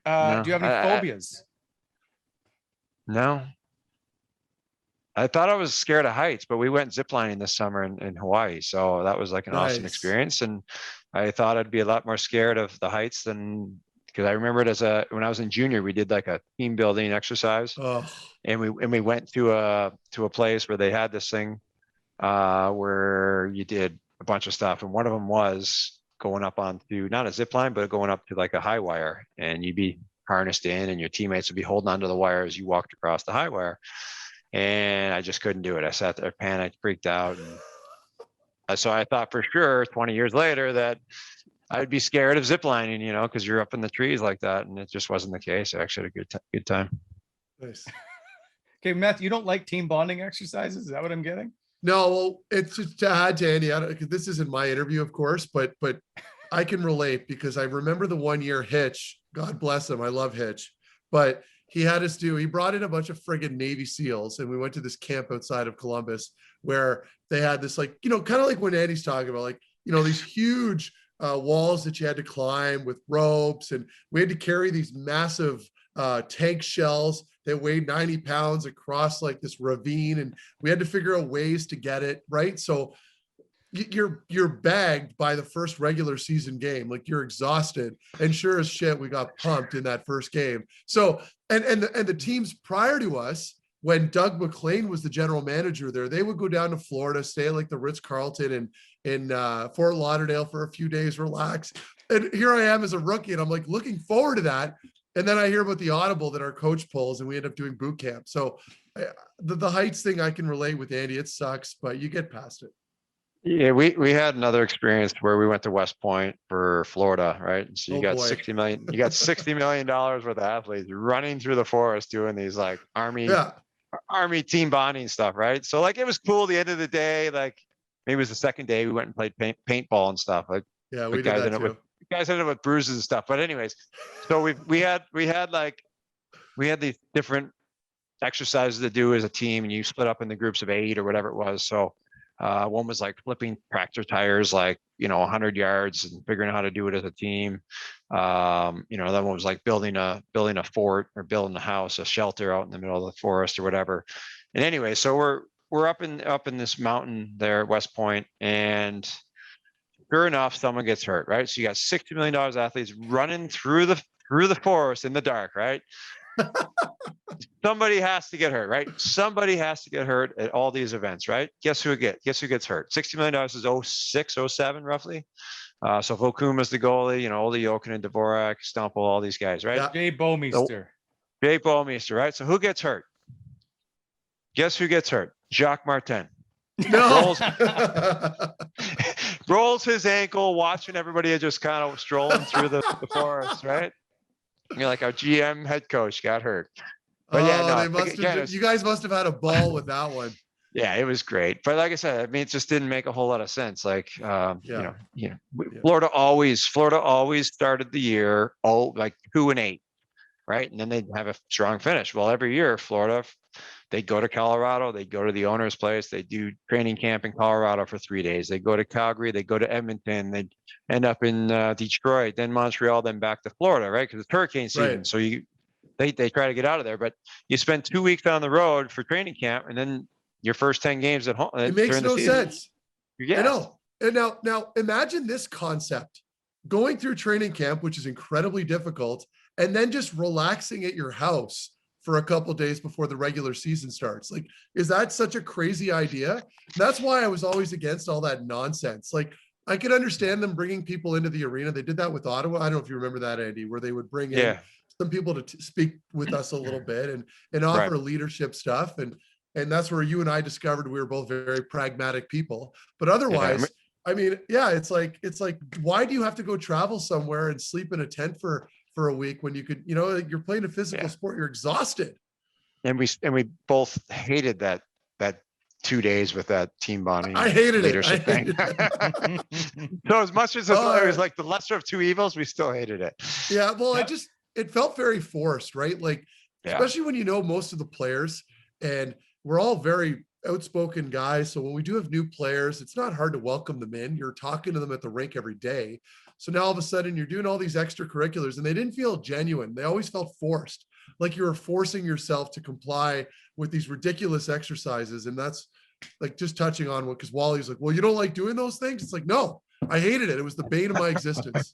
No, Do you have any phobias? No. I thought I was scared of heights, but we went ziplining this summer in Hawaii. So that was like an awesome Nice. experience. And I thought I'd be a lot more scared of the heights than, because I remember it when I was in junior, we did like a team building exercise, Oh, and we went to a place where they had this thing where you did a bunch of stuff. And one of them was going up onto not a zip line, but going up to like a high wire, and you'd be harnessed in and your teammates would be holding onto the wire as you walked across the high wire. And I just couldn't do it. I sat there, panicked, freaked out. And so I thought for sure 20 years later that I'd be scared of ziplining, because you're up in the trees like that. And it just wasn't the case. I actually had a good time. nice. Okay, Meth, you don't like team bonding exercises? Is that what I'm getting? No, well, it's just to add to Andy. Because this isn't my interview, of course, but I can relate because I remember the 1 year Hitch. God bless him. I love Hitch, but he brought in a bunch of friggin' Navy SEALs, and we went to this camp outside of Columbus where they had this, like, kind of like when Andy's talking about, like, these huge walls that you had to climb with ropes, and we had to carry these massive tank shells that weighed 90 pounds across like this ravine, and we had to figure out ways to get it right. So you're bagged by the first regular season game, like you're exhausted, and sure as shit we got pumped in that first game. So and the teams prior to us, when Doug McLean was the general manager there, they would go down to Florida, stay at like the Ritz-Carlton in Fort Lauderdale for a few days, relax. And here I am as a rookie, and I'm like looking forward to that. And then I hear about the audible that our coach pulls, and we end up doing boot camp. So the heights thing I can relate with Andy. It sucks, but you get past it. Yeah, we had another experience where we went to West Point for Florida, right? So you got $60 million worth of athletes running through the forest doing these like army team bonding stuff, right? So like it was cool. At the end of the day, like maybe it was the second day, we went and played paintball and stuff. Like yeah, we did that too. Guys ended up with bruises and stuff. But anyways, so we had these different exercises to do as a team, and you split up into groups of 8 or whatever it was. So one was like flipping tractor tires, like 100 yards, and figuring out how to do it as a team. That one was like building a fort or building a house, a shelter out in the middle of the forest or whatever. And anyway, so we're up in this mountain there at West Point, and sure enough, someone gets hurt, right? So you got $60 million athletes running through the forest in the dark, right? Somebody has to get hurt, right? Somebody has to get hurt at all these events, right? Guess who gets hurt? $60 million is 06, 07 roughly. So Vokuma's the goalie, Ole Jokinen, Dvorak, Stumple, all these guys, right? Yeah. Jay Bouwmeester. Jay Bouwmeester, right? So who gets hurt? Guess who gets hurt? Jacques Martin. No. Rolls his ankle, watching everybody just kind of strolling through the forest, right? You're like, our GM head coach got hurt. But you guys must have had a ball with that one. Yeah, it was great. But like I said, I mean, it just didn't make a whole lot of sense. Like, Florida always started the year like 2-8, right? And then they'd have a strong finish. Well, every year, Florida, they go to Colorado, they go to the owner's place, they do training camp in Colorado for 3 days. They go to Calgary, they go to Edmonton, they end up in Detroit, then Montreal, then back to Florida, right? Because it's hurricane season. Right. So they try to get out of there, but you spend 2 weeks on the road for training camp, and then your first 10 games at home. It makes no sense. Yeah. I know. And now imagine this concept: going through training camp, which is incredibly difficult, and then just relaxing at your house for a couple of days before the regular season starts. Like, is that such a crazy idea? That's why I was always against all that nonsense. Like, I could understand them bringing people into the arena. They did that with Ottawa. I don't know if you remember that, Andy, where they would bring in some people to speak with us a little bit and offer leadership stuff. And that's where you and I discovered we were both very pragmatic people. But otherwise, I mean, it's like, why do you have to go travel somewhere and sleep in a tent for a week when you could, you're playing a physical sport, you're exhausted. And we both hated that 2 days with that team bonding. I hated leadership it. thing. So as much as it was like the lesser of two evils, we still hated it. Yeah. Well, it felt very forced, right? Like, especially when most of the players, and we're all very outspoken guys. So when we do have new players, it's not hard to welcome them in. You're talking to them at the rink every day. So now all of a sudden you're doing all these extracurriculars and they didn't feel genuine. They always felt forced, like you were forcing yourself to comply with these ridiculous exercises. And that's like just touching on what, because Wally's like, well, you don't like doing those things? It's like, no, I hated it. It was the bane of my existence.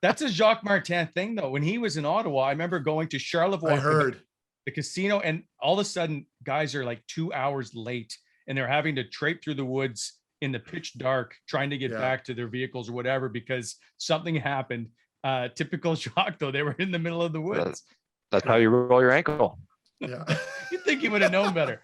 That's a Jacques Martin thing, though. When he was in Ottawa, I remember going to Charlevoix, I heard. the casino, and all of a sudden guys are like 2 hours late and they're having to trape through the woods in the pitch dark trying to get back to their vehicles or whatever because something happened. Typical Jacques, though, they were in the middle of the woods. That's how you roll your ankle. Yeah. You'd think he would have known better.